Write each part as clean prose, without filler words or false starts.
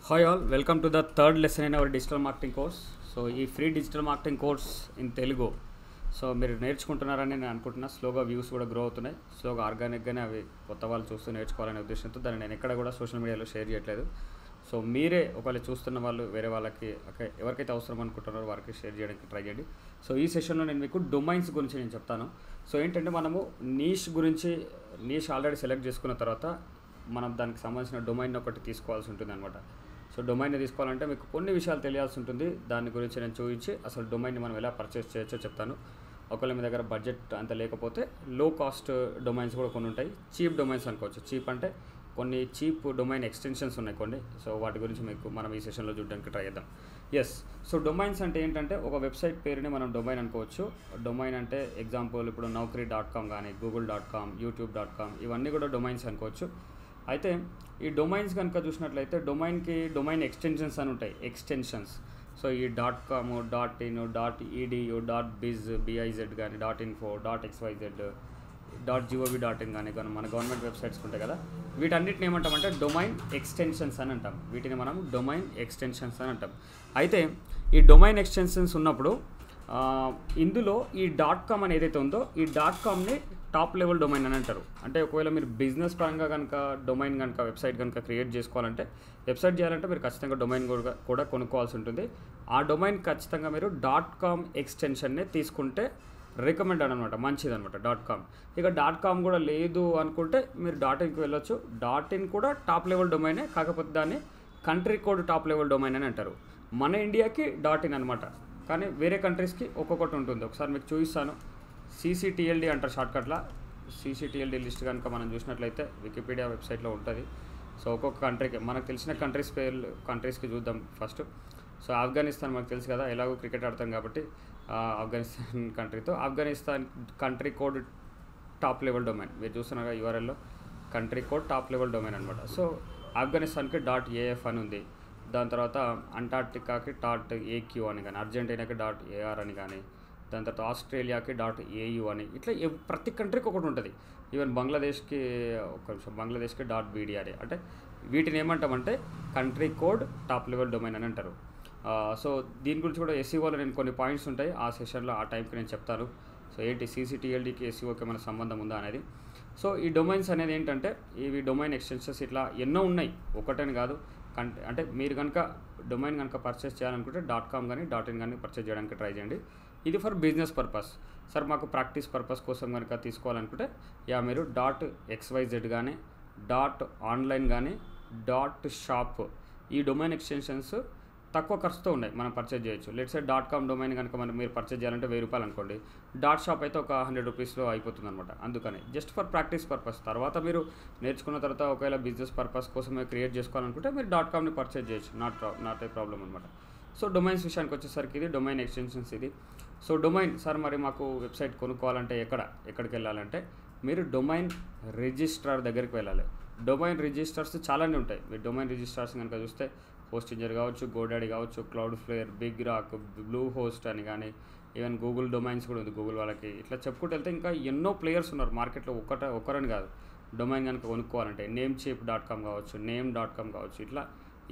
Hi all, welcome to the third lesson in our digital marketing course. So ఈ free digital marketing course in Telugu so మీరు నేర్చుకుంటున్నారని నేను అనుకుంటున్నా. స్లోగా views కూడా గ్రో అవుతున్నాయి. స్లోగా ఆర్గానిక్గానే అవి కొత్త వాళ్ళు చూస్తూ నేర్చుకోవాలనే ఉద్దేశంతో దాన్ని నేను ఎక్కడ కూడా సోషల్ మీడియాలో షేర్ చేయట్లేదు. సో మీరే ఒకవేళ చూస్తున్న వాళ్ళు వేరే వాళ్ళకి ఎవరికైతే అవసరం అనుకుంటున్నారో వారికి షేర్ చేయడానికి ట్రై చేయండి. సో ఈ సెషన్లో నేను మీకు డొమైన్స్ గురించి నేను చెప్తాను. సో ఏంటంటే మనము నీష్ ఆల్రెడీ సెలెక్ట్ చేసుకున్న తర్వాత మనం దానికి సంబంధించిన డొమైన్ ఒకటి తీసుకోవాల్సి ఉంటుంది అనమాట. సో డొమైన్ని తీసుకోవాలంటే మీకు కొన్ని విషయాలు తెలియాల్సి ఉంటుంది. దాని గురించి నేను చూపించి అసలు డొమైన్ని మనం ఎలా పర్చేస్ చేయొచ్చో చెప్తాను. ఒకవేళ మీ దగ్గర బడ్జెట్ అంత లేకపోతే లో కాస్ట్ డొమైన్స్ కూడా కొన్ని ఉంటాయి. చీప్ డొమైన్స్ అనుకోవచ్చు. చీప్ అంటే కొన్ని చీప్ డొమైన్ ఎక్స్టెన్షన్స్ ఉన్నాయి కొన్ని. సో వాటి గురించి మీకు మనం ఈ సెషన్లో చూడడానికి ట్రై చేద్దాం. సో డొమైన్స్ అంటే ఏంటంటే ఒక వెబ్సైట్ పేరుని మనం డొమైన్ అనుకోవచ్చు. డొమైన్ అంటే ఎగ్జాంపుల్ ఇప్పుడు naukri.com కానీ google.com youtube.com ఇవన్నీ కూడా డొమైన్స్ అనుకోవచ్చు. అయితే ఈ డొమైన్స్ కనుక చూసినట్లయితే డొమైన్ ఎక్స్టెన్షన్స్ అని ఉంటాయి. ఎక్స్టెన్షన్స్ సో ఈ .com .in .edu .biz BIZ కానీ .info .xyz .gov.in కానీ మన గవర్నమెంట్ వెబ్సైట్స్ ఉంటాయి కదా, వీటన్నిటిని ఏమంటామంటే డొమైన్ ఎక్స్టెన్షన్స్ అని అంటాం. వీటిని మనం డొమైన్ ఎక్స్టెన్షన్స్ అని అంటాం. అయితే ఈ డొమైన్ ఎక్స్టెన్షన్స్ ఉన్నప్పుడు ఇందులో ఈ .com అని ఏదైతే ఉందో ఈ .comని టాప్ లెవెల్ డొమైన్ అని అంటారు. అంటే ఒకవేళ మీరు బిజినెస్ పరంగా కనుక డొమైన్ కనుక వెబ్సైట్ కనుక క్రియేట్ చేసుకోవాలంటే వెబ్సైట్ చేయాలంటే మీరు ఖచ్చితంగా డొమైన్ కూడా కొనుక్కోవాల్సి ఉంటుంది. ఆ డొమైన్ ఖచ్చితంగా మీరు .com ఎక్స్టెన్షన్ని తీసుకుంటే రికమెండెడ్ అనమాట, మంచిదనమాట .com. ఇక .com కూడా లేదు అనుకుంటే మీరు .inకి వెళ్ళొచ్చు. .in కూడా టాప్ లెవెల్ డొమైనే, కాకపోతే దాన్ని country code top level domain అని అంటారు. మన ఇండియాకి .in అనమాట, కానీ వేరే కంట్రీస్కి ఒక్కొక్కటి ఉంటుంది. ఒకసారి మీకు చూపిస్తాను. CCTLD అంటారు షార్ట్కట్లా. CCTLD లిస్ట్ కనుక మనం చూసినట్లయితే వికీపీడియా వెబ్సైట్లో ఉంటుంది. సో ఒక్కొక్క కంట్రీకి మనకు తెలిసిన కంట్రీస్కి చూద్దాం ఫస్ట్. సో ఆఫ్ఘనిస్తాన్ మనకు తెలుసు కదా, ఎలాగో క్రికెట్ ఆడతాం కాబట్టి Afghanistan Afghanistan country code top level domain మీరు చూస్తున్నారుగా URLలో country code top level domain అనమాట. సో ఆఫ్ఘనిస్తాన్కి .af అని ఉంది. దాని తర్వాత అంటార్క్టికాకి .aq అని కానీ, అర్జెంటీనాకి .ar అని కానీ, దాని తర్వాత ఆస్ట్రేలియాకి .au అని, ఇట్లా ప్రతి కంట్రీకి ఒకటి ఉంటుంది. ఈవెన్ బంగ్లాదేశ్కి .bd అని. అంటే వీటిని ఏమంటామంటే country code top level domain అని అంటారు. సో దీని గురించి కూడా SEOలో నేను కొన్ని పాయింట్స్ ఉంటాయి, ఆ సెషన్లో ఆ టైంకి నేను చెప్తాను. సో ఏంటి CCTLDకి SEOకి మన సంబంధం ఉందా అనేది. సో ఈ డొమైన్స్ అనేది ఏంటంటే ఇవి డొమైన్ ఎక్స్టెన్షన్స్ ఇట్లా ఎన్నో ఉన్నాయి, ఒకటని కాదు. అంటే మీరు కనుక డొమైన్ కనుక పర్చేస్ చేయాలనుకుంటే .com కానీ .in కానీ పర్చేస్ చేయడానికి ట్రై చేయండి. ఇది ఫర్ బిజినెస్ పర్పస్. సార్ మాకు ప్రాక్టీస్ పర్పస్ కోసం కనుక తీసుకోవాలనుకుంటే మీరు .xyz కానీ .online కానీ .shop ఈ డొమైన్ ఎక్స్టెన్షన్స్ తక్కువ ఖర్చుతో ఉన్నాయి, మనం పర్చేజ్ చేయొచ్చు. లెట్స్ సే .com డొమైన్ కనుక మీరు పర్చేజ్ చేయాలంటే ₹1000 అనుకోండి. .shop అయితే ఒక ₹100లో అయిపోతుంది అనమాట. అందుకని జస్ట్ ఫర్ ప్రాక్టీస్ పర్పస్. తర్వాత మీరు నేర్చుకున్న తర్వాత ఒకవేళ బిజినెస్ పర్పస్ కోసం మీరు క్రియేట్ చేసుకోవాలనుకుంటే మీరు .comని పర్చేజ్ చేయొచ్చు, నాట్ ఏ ప్రాబ్లం అనమాట. సో డొమైన్స్ విషయానికి వచ్చేసరికి ఇది డొమైన్ ఎక్స్టెన్షన్స్ ఇది. సో డొమైన్ సార్ మరి మాకు వెబ్సైట్ కొనుక్కోవాలంటే ఎక్కడికి వెళ్ళాలంటే మీరు డొమైన్ రిజిస్ట్రార్ దగ్గరికి వెళ్ళాలి. డొమైన్ రిజిస్టర్స్ చాలానే ఉంటాయి. మీరు డొమైన్ రిజిస్ట్రార్స్ కనుక చూస్తే హోస్టింజర్ కావచ్చు, గోడాడీ కావచ్చు, క్లౌడ్ఫ్లేర్, బిగ్ రాక్, బ్లూ హోస్ట్ అని కానీ, ఈవెన్ గూగుల్ డొమైన్స్ కూడా ఉంది గూగుల్ వాళ్ళకి. ఇట్లా చెప్పుకుంటూ వెళ్తే ఇంకా ఎన్నో ప్లేయర్స్ ఉన్నారు మార్కెట్లో, ఒకరని కాదు. డొమైన్ కనుక కొనుక్కోవాలంటే నేమ్చేప్.com కావచ్చు, నేమ్.com కావచ్చు, ఇట్లా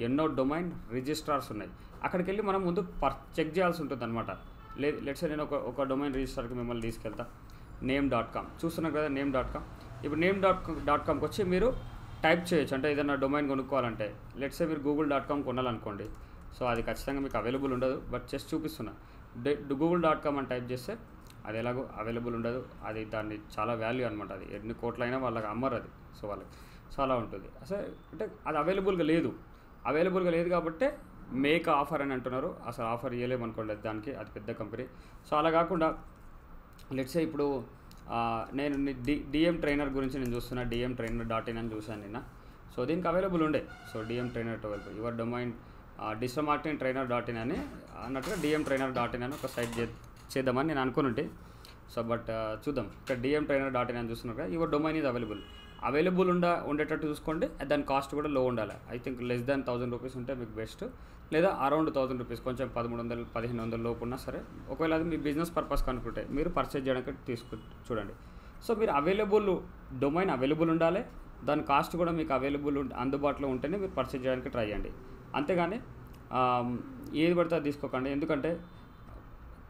ఎన్నో డొమైన్ రిజిస్ట్రార్స్ ఉన్నాయి. అక్కడికి వెళ్ళి మనం ముందు చెక్ చేయాల్సి ఉంటుంది అనమాట. లెట్స్ నేను ఒక డొమైన్ రిజిస్ట్రార్కి మిమ్మల్ని తీసుకెళ్తా. నేమ్.com చూస్తున్నారు కదా, నేమ్.com. ఇప్పుడు నేమ్.comకి వచ్చి మీరు టైప్ చేయొచ్చు. అంటే ఏదైనా డొమైన్ కొనుక్కోవాలంటే లెట్స్ సే మీరు google.com కొనాలనుకోండి. సో అది ఖచ్చితంగా మీకు అవైలబుల్ ఉండదు, బట్ జస్ట్ చూపిస్తున్నా. google.com అని టైప్ చేస్తే అది ఎలాగో అవైలబుల్ ఉండదు. అది దాన్ని చాలా వాల్యూ అనమాట. అది ఎన్ని కోట్లైనా వాళ్ళకి అమ్మరు అది. సో వాళ్ళకి సో అలా ఉంటుంది. అసలు అంటే అది అవైలబుల్గా లేదు కాబట్టి మేక్ ఆఫర్ అని అంటున్నారు. అసలు ఆఫర్ ఇవ్వలేమనుకోండి దానికి, అది పెద్ద కంపెనీ. సో అలా కాకుండా లెట్స్ సే ఇప్పుడు నేను DM ట్రైనర్ గురించి నేను చూస్తున్నా. dmtrainer.in అని చూశాను నిన్న. సో దీనికి అవైలబుల్ ఉండే. So DM trainer 12 your domain digital marketing ట్రైనర్.in అని అన్నట్టుగా dmtrainer.in అని ఒక సైట్ చేద్దామని నేను అనుకుని. సో బట్ చూద్దాం. ఇక్కడ dmtrainer.in అని చూస్తున్నారు కదా, యువర్ డొమైన్ ఈజ్ అవైలబుల్ ఉండేటట్టు చూసుకోండి. దాని కాస్ట్ కూడా లో ఉండాలి. ఐ థింక్ లెస్ దాన్ ₹1000 ఉంటే మీకు బెస్ట్, లేదా అరౌండ్ ₹1000 కొంచెం 1300 1500 లోపు ఉన్నా సరే. ఒకవేళ అది మీ బిజినెస్ పర్పస్ కనుక్కుంటే మీరు పర్చేజ్ చేయడానికి చూడండి. సో మీరు డొమైన్ అవైలబుల్ ఉండాలి, దాని కాస్ట్ కూడా మీకు అందుబాటులో ఉంటేనే మీరు పర్చేజ్ చేయడానికి ట్రై చేయండి. అంతేగాని ఏది పడితే అది తీసుకోకండి. ఎందుకంటే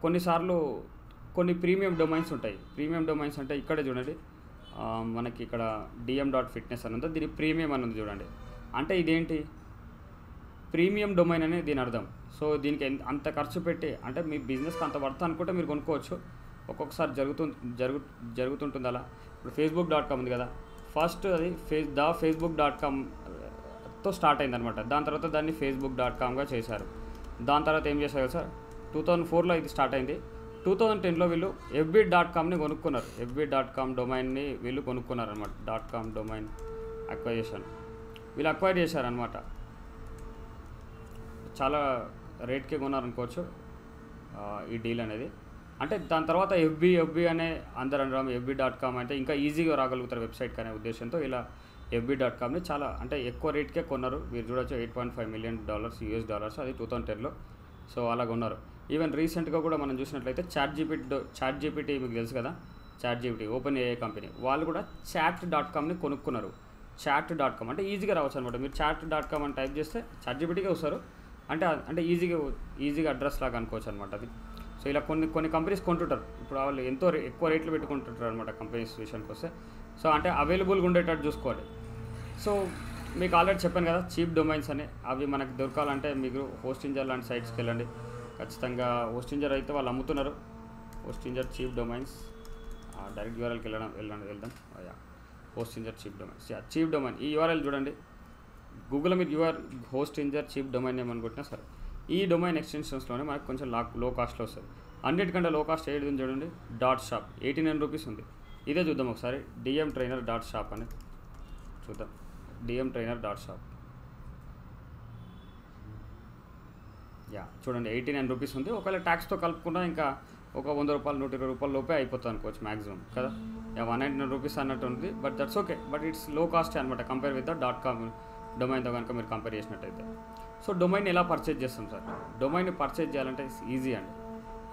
కొన్నిసార్లు కొన్ని ప్రీమియం డొమైన్స్ ఉంటాయి. ప్రీమియం డొమైన్స్ అంటే ఇక్కడే చూడండి, మనకి ఇక్కడ dm.fitness అని ఉంది, దీని ప్రీమియం అని ఉంది చూడండి. అంటే ఇదేంటి ప్రీమియం డొమైన్ అనేది దీని అర్థం. సో దీనికి అంత ఖర్చు పెట్టి అంటే మీ బిజినెస్కి అంత వర్త్ అనుకుంటే మీరు కొనుక్కోవచ్చు. ఒక్కొక్కసారి జరుగుతుంటుంది అలా. ఇప్పుడు facebook.com ఉంది కదా, ఫస్ట్ అది facebook.comతో స్టార్ట్ అయింది అనమాట. దాని తర్వాత దాన్ని facebook.comగా చేశారు. దాని తర్వాత ఏం చేశారు సార్, 2004లో ఇది స్టార్ట్ అయింది. 2010లో వీళ్ళు fb.comని కొనుక్కున్నారు. fb.com డొమైన్ని వీళ్ళు కొనుక్కున్నారు అనమాట. .com డొమైన్ అక్వైజేషన్ వీళ్ళు అక్వైర్ చేశారనమాట. చాలా రేట్కే కొన్నారనుకోవచ్చు ఈ డీల్ అనేది. అంటే దాని తర్వాత ఎఫ్బి అనే అందరూ అనడం, fb.com అంటే ఇంకా ఈజీగా రాగలుగుతారు వెబ్సైట్కి అనే ఉద్దేశంతో ఇలా fb.comని చాలా అంటే ఎక్కువ రేట్కే కొన్నారు. మీరు చూడొచ్చు $8.5 మిలియన్ US డాలర్స్, అది 2010లో. సో అలా కొన్నారు. ఈవెన్ రీసెంట్గా కూడా మనం చూసినట్లయితే చాట్ జీపీటీ మీకు తెలుసు కదా, chat GPT open AI company, వాళ్ళు కూడా chat.comని కొనుక్కున్నారు. chat.com అంటే ఈజీగా రావచ్చు అనమాట. మీరు chat.com అని టైప్ చేస్తే చాట్ జీపీటీకే వస్తారు. అంటే ఈజీగా అడ్రస్ లాగా అనుకోవచ్చు అనమాట అది. సో ఇలా కొన్ని కంపెనీస్ కొంటుంటారు. ఇప్పుడు వాళ్ళు ఎంతో ఎక్కువ రేట్లు పెట్టుకుంటుంటారు అనమాట కంపెనీస్ విషయానికి వస్తే. సో అంటే అవైలబుల్గా ఉండేటట్టు చూసుకోవాలి. సో మీకు ఆల్రెడీ చెప్పాను కదా చీప్ డొమైన్స్ అని, అవి మనకు దొరకాలంటే మీకు హోస్టింజర్ లాంటి సైట్స్కి వెళ్ళండి. ఖచ్చితంగా హోస్టింజర్ అయితే వాళ్ళు అమ్ముతున్నారు. హోస్టింజర్ చీప్ డొమైన్స్, డైరెక్ట్ యూఆర్ఎల్కి వెళ్దాం. హోస్టింజర్ చీప్ డొమైన్స్, చీప్ డొమైన్ ఈ యూఆర్ఎల్ చూడండి. గూగుల్లో మీరు హోస్టింజర్ చీప్ డొమైన్ నేమ్ అనుకుంటున్నా సరే, ఈ డొమైన్ ఎక్స్టెన్షన్స్లోనే మనకు కొంచెం లో కాస్ట్లో వస్తుంది. అన్నిటికంటే లో కాస్ట్ ఏది చూడండి, .shop ₹89 ఉంది. ఇదే చూద్దాం ఒకసారి, dmtrainer.shop అని చూద్దాం. dmtrainer.shop చూడండి ₹89 ఉంది. ఒకవేళ ట్యాక్స్తో కలుపుకున్నా ఇంకా ఒక ₹100 ₹120 లోపే అయిపోతుంది అనుకోవచ్చు మ్యాక్సిమం కదా. ₹199 అన్నట్టు ఉంది. But that's okay, but it's లో కాస్ట్ అనమాట కంపేర్ విత్ .com డొమైన్తో కనుక మీరు కంపేర్ చేసినట్టయితే. సో డొమైన్ ఎలా పర్చేజ్ చేస్తాం సార్? డొమైన్ని పర్చేజ్ చేయాలంటే ఈజీ అండి,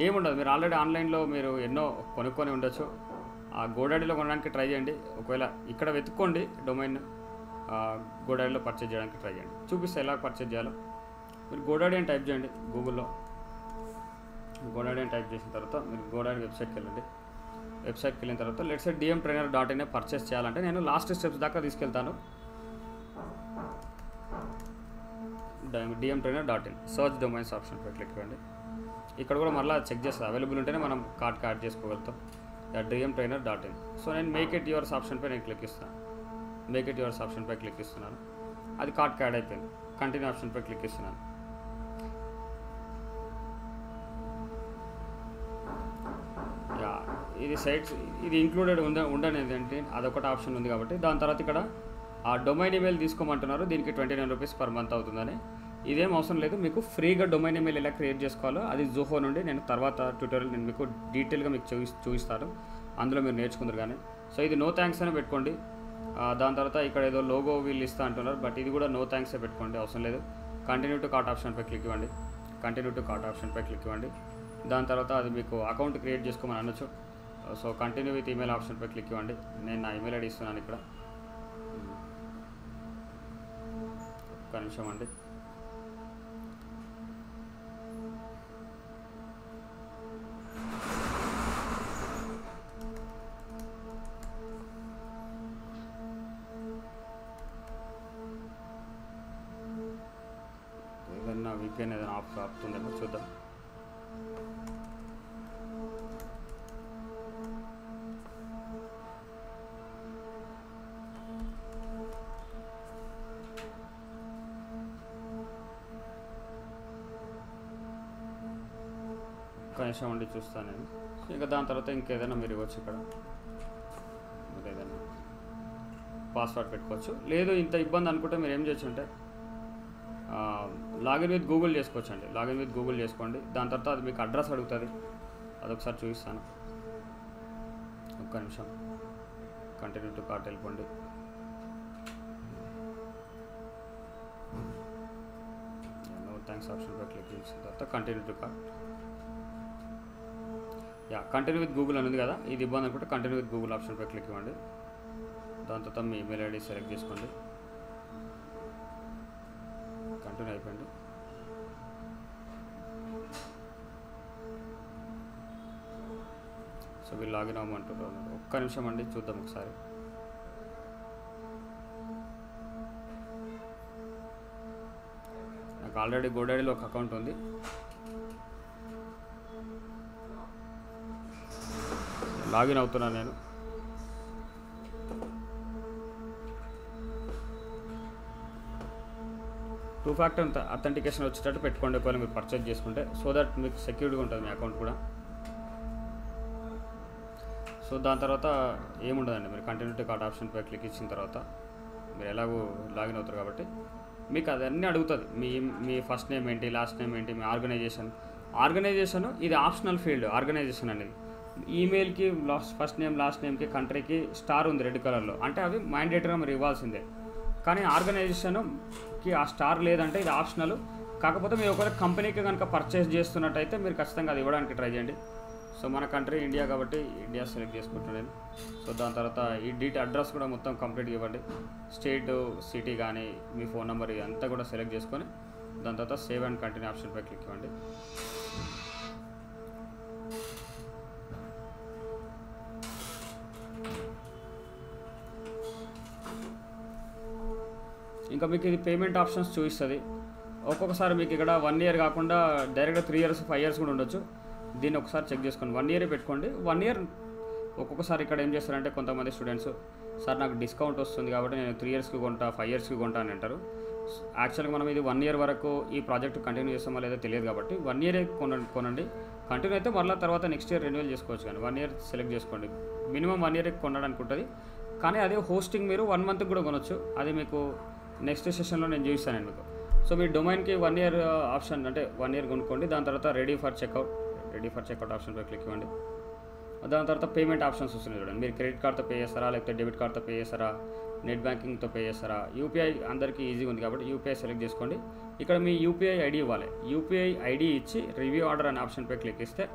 ఏముండదు. మీరు ఆల్రెడీ ఆన్లైన్లో మీరు ఎన్నో కొనుక్కొని ఉండొచ్చు. ఆ గోడాడీలో కొనడానికి ట్రై చేయండి. ఒకవేళ ఇక్కడ వెతుక్కోండి డొమైన్, గోడాడీలో పర్చేజ్ చేయడానికి ట్రై చేయండి. చూపిస్తే ఎలా పర్చేజ్ చేయాలో. మీరు గోడాడీ అని టైప్ చేయండి గూగుల్లో. గోడాడీ అని టైప్ చేసిన తర్వాత మీరు గోడాడీ వెబ్సైట్కి వెళ్ళండి. వెబ్సైట్కి వెళ్ళిన తర్వాత లెట్స్ సే dmtrainer.in పర్చేస్ చేయాలంటే నేను లాస్ట్ స్టెప్స్ దాకా తీసుకెళ్తాను. dmtrainer.in సర్చ్ డొమైన్స్ ఆప్షన్ పై క్లిక్ చేయండి. ఇక్కడ కూడా మళ్ళీ చెక్ చేస్తుంది, అవైలబుల్ ఉంటేనే మనం కార్ట్కి యాడ్ చేసుకోగలుగుతాం. dmtrainer.in. సో నేను మేక్ ఇట్ యువర్స్ ఆప్షన్ పై నేను క్లిక్ ఇస్తాను. మేక్ ఇట్ యువర్స్ ఆప్షన్ పై క్లిక్ ఇస్తున్నాను. అది కార్ట్కి యాడ్ అయిపోయింది. కంటిన్యూ ఆప్షన్ పై క్లిక్ ఇస్తున్నాను. ఇది సైట్స్ ఇది ఇంక్లూడెడ్ ఉండనేది ఏంటి, అదొకటి ఆప్షన్ ఉంది కాబట్టి. దాని తర్వాత ఇక్కడ ఆ డొమైన్ ఈమెయిల్ తీసుకోమంటున్నారు. దీనికి ₹29 పర్ మంత్ అవుతుందని. ఇదేం అవసరం లేదు. మీకు ఫ్రీగా డొమైన్ ఈమెయిల్ ఎలా క్రియేట్ చేసుకోవాలో అది జోహో నుండి నేను తర్వాత ట్యూటోరియల్ నేను మీకు డీటెయిల్గా మీకు చూపిస్తాను. అందులో మీరు నేర్చుకుందరు కానీ. సో ఇది నో థ్యాంక్స్ అని పెట్టుకోండి. దాని తర్వాత ఇక్కడ ఏదో లోగో వీళ్ళు ఇస్తా అంటున్నారు, బట్ ఇది కూడా నో థ్యాంక్సే పెట్టుకోండి, అవసరం లేదు. కంటిన్యూ టు కార్ట్ ఆప్షన్ పై క్లిక్ ఇవ్వండి. కంటిన్యూ టు కార్ట్ ఆప్షన్ పై క్లిక్ ఇవ్వండి. దాని తర్వాత అది మీకు అకౌంట్ క్రియేట్ చేసుకోమని అనొచ్చు. So continue with email option పై క్లిక్ ఇవ్వండి. నేను నా ఈమెయిల్ ఐడి ఇస్తున్నాను ఇక్కడ. ఒక్క నిమిషం అండి. ఏదన్నా వీకెండ్ ఏదైనా ఆపుతుందేమో చూద్దాం. కనీసం ఉండి చూస్తాను నేను. ఇంకా దాని తర్వాత ఇంకేదైనా మీరు ఇవ్వచ్చు. ఇక్కడ మీరు ఏదైనా పాస్వర్డ్ పెట్టుకోవచ్చు. లేదు ఇంత ఇబ్బంది అనుకుంటే మీరు ఏం చేయొచ్చు అంటే లాగిన్ విత్ గూగుల్ చేసుకోవచ్చు అండి. లాగిన్ విత్ గూగుల్ చేసుకోండి. దాని తర్వాత అది మీకు అడ్రస్ అడుగుతుంది, అదొకసారి చూపిస్తాను. ఒక్క నిమిషం. కంటిన్యూ టు కార్ట్ వెళ్ళిపోండి. నో థ్యాంక్స్ ఆప్షన్ పై క్లిక్ చేసిన తర్వాత continue to cart. Continue with Google అని ఉంది కదా, ఇది ఇబ్బంది అనుకుంటే కంటిన్యూ విత్ గూగుల్ ఆప్షన్ పై క్లిక్ ఇవ్వండి. దాని తర్వాత మీ ఈమెయిల్ ఐడి సెలెక్ట్ చేసుకోండి. కంటిన్యూ అయిపోయింది. సో వీళ్ళు లాగిన్ అవ్వమంటారు. ఒక్క నిమిషం అండి, చూద్దాం ఒకసారి. నాకు ఆల్రెడీ గోడాడీలో ఒక అకౌంట్ ఉంది. లాగిన్ అవుతున్నాను నేను. టూ ఫ్యాక్టర్ అథెంటికేషన్ వచ్చేటట్టు పెట్టుకోండి ఒకవేళ మీరు పర్చేజ్ చేసుకుంటే, సో దట్ మీకు సెక్యూర్డ్గా ఉంటుంది మీ అకౌంట్ కూడా. సో దాని తర్వాత ఏముండదండి, మీరు కంటిన్యూటీ కార్డ్ ఆప్షన్పై క్లిక్ ఇచ్చిన తర్వాత మీరు ఎలాగో లాగిన్ అవుతారు కాబట్టి మీకు అదన్నీ అడుగుతుంది. మీ ఫస్ట్ నేమ్ ఏంటి, లాస్ట్ నేమ్ ఏంటి, మీ ఆర్గనైజేషన్ ఇది ఆప్షనల్ ఫీల్డ్. ఆర్గనైజేషన్ అనేది ఈమెయిల్కి ఫస్ట్ నేమ్ లాస్ట్ నేమ్కి కంట్రీకి స్టార్ ఉంది రెడ్ కలర్లో, అంటే అవి మ్యాండేటరీగా మీరు ఇవ్వాల్సిందే. కానీ ఆర్గనైజేషన్కి ఆ స్టార్ లేదంటే ఇది ఆప్షనల్. కాకపోతే మీరు ఒకవేళ కంపెనీకి కనుక పర్చేస్ చేస్తున్నట్టయితే మీరు ఖచ్చితంగా అది ఇవ్వడానికి ట్రై చేయండి. సో మన కంట్రీ ఇండియా కాబట్టి ఇండియా సెలెక్ట్ చేసుకుంటున్నాను. సో దాని తర్వాత ఈ అడ్రస్ కూడా మొత్తం కంప్లీట్గా ఇవ్వండి. స్టేట్, సిటీ కానీ మీ ఫోన్ నెంబర్ అంతా కూడా సెలెక్ట్ చేసుకొని దాని తర్వాత సేవ్ అండ్ కంటిన్యూ ఆప్షన్పై క్లిక్ ఇవ్వండి. ఇంకా మీకు ఇది పేమెంట్ ఆప్షన్స్ చూపిస్తుంది. ఒక్కొక్కసారి మీకు ఇక్కడ 1 year కాకుండా డైరెక్ట్గా 3 years 5 years కూడా ఉండొచ్చు. దీన్ని ఒకసారి చెక్ చేసుకోండి. 1 year పెట్టుకోండి. 1 year ఒక్కొక్కసారి ఇక్కడ ఏం చేస్తారంటే కొంతమంది స్టూడెంట్స్, సార్ నాకు డిస్కౌంట్ వస్తుంది కాబట్టి నేను 3 yearsకి కొంటా 5 yearsకి కొంటా అని అంటారు. యాక్చువల్గా మనం ఇది 1 year వరకు ఈ ప్రాజెక్ట్ కంటిన్యూ చేస్తామో లేదో తెలియదు కాబట్టి 1 year కొనండి. కంటిన్యూ అయితే మళ్ళీ తర్వాత నెక్స్ట్ ఇయర్ రెన్యువల్ చేసుకోవచ్చు. కానీ 1 year సెలెక్ట్ చేసుకోండి. మినిమం 1 year కొనడానికి ఉంటుంది. కానీ అదే హోస్టింగ్ మీరు 1 monthకి కూడా కొనవచ్చు. అది మీకు నెక్స్ట్ సెషన్లో నేను చూపిస్తాను మీకు. సో మీ డొమైన్కి 1 year ఆప్షన్ అంటే 1 year కొనుక్కోండి. దాని తర్వాత రెడీ ఫర్ చెక్అవుట్ ఆప్షన్పై క్లిక్ ఇవ్వండి. దాని తర్వాత పేమెంట్ ఆప్షన్స్ వస్తున్నాయి చూడండి. మీరు క్రెడిట్ కార్డ్తో పే చేస్తారా, లేకపోతే డెబిట్ కార్డ్తో పే చేస్తారా, నెట్ బ్యాంకింగ్తో పే చేస్తారా, యూపీఐ అందరికీ ఈజీగా ఉంది కాబట్టి యూపీఐ సెలెక్ట్ చేసుకోండి. ఇక్కడ మీ యూపీఐ ఐడి ఇవ్వాలి. యూపీఐ ఐడి ఇచ్చి రివ్యూ ఆర్డర్ అనే ఆప్షన్పై క్లిక్ ఇస్తే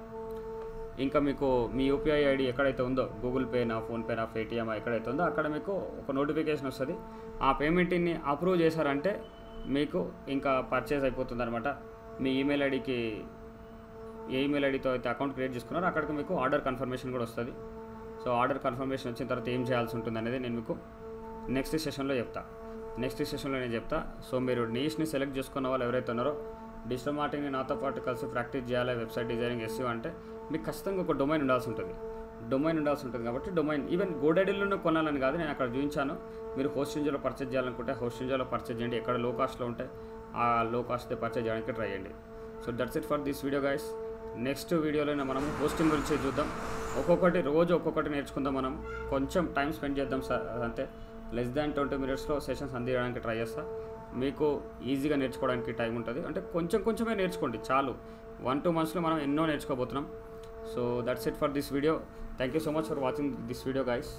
ఇంకా మీకు మీ యూపీఐ ఐడి ఎక్కడైతే ఉందో, గూగుల్ పేనా, ఫోన్పేనా, పేటిఎం ఎక్కడైతే ఉందో అక్కడ మీకు ఒక నోటిఫికేషన్ వస్తుంది. ఆ పేమెంట్ని అప్రూవ్ చేశారంటే మీకు ఇంకా పర్చేజ్ అయిపోతుంది అనమాట. మీ ఈమెయిల్ ఐడికి ఏ ఈమెయిల్ ఐడితో అయితే అకౌంట్ క్రియేట్ చేసుకున్నారో అక్కడికి మీకు ఆర్డర్ కన్ఫర్మేషన్ కూడా వస్తుంది. సో ఆర్డర్ కన్ఫర్మేషన్ వచ్చిన తర్వాత ఏం చేయాల్సి ఉంటుంది అనేది నేను మీకు నెక్స్ట్ సెషన్లో చెప్తా. సో మీరు నీష్ని సెలెక్ట్ చేసుకున్న వాళ్ళు ఎవరైతే ఉన్నారో డిజిటల్ మార్కెటింగ్ని నాతో పాటు కలిసి ప్రాక్టీస్ చేయాలి, వెబ్సైట్ డిజైనింగ్, SEO అంటే మీకు ఖచ్చితంగా ఒక డొమైన్ ఉండాల్సి ఉంటుంది కాబట్టి డొమైన్ ఈవెన్ గోడాడీలోనే కొనాలని కాదు, నేను అక్కడ చూపించాను. మీరు హోస్ట్ ఇంజిన్లో పర్చేజ్ చేయాలనుకుంటే హోస్ట్ ఇంజిన్లో పర్చేజ్ చేయండి. ఎక్కడ లో కాస్ట్లో ఉంటే ఆ లో కాస్ట్తో పర్చేజ్ చేయడానికి ట్రై చేయండి. So that's it for this video guys. Next వీడియోలో మనము హోస్టింగ్ గురించి చూద్దాం. రోజు ఒక్కొక్కటి నేర్చుకుందాం. మనం కొంచెం టైం స్పెండ్ చేద్దాం సార్, అంతే. less than 20 minutesలో సెషన్స్ అందించడానికి ట్రై చేస్తా. మీకు ఈజీగా నేర్చుకోవడానికి టైం ఉంటుంది. అంటే కొంచెమే నేర్చుకోండి చాలు. 1-2 monthsలో మనం ఎన్నో నేర్చుకోబోతున్నాం. So that's it for this video. Thank you so much for watching this video guys.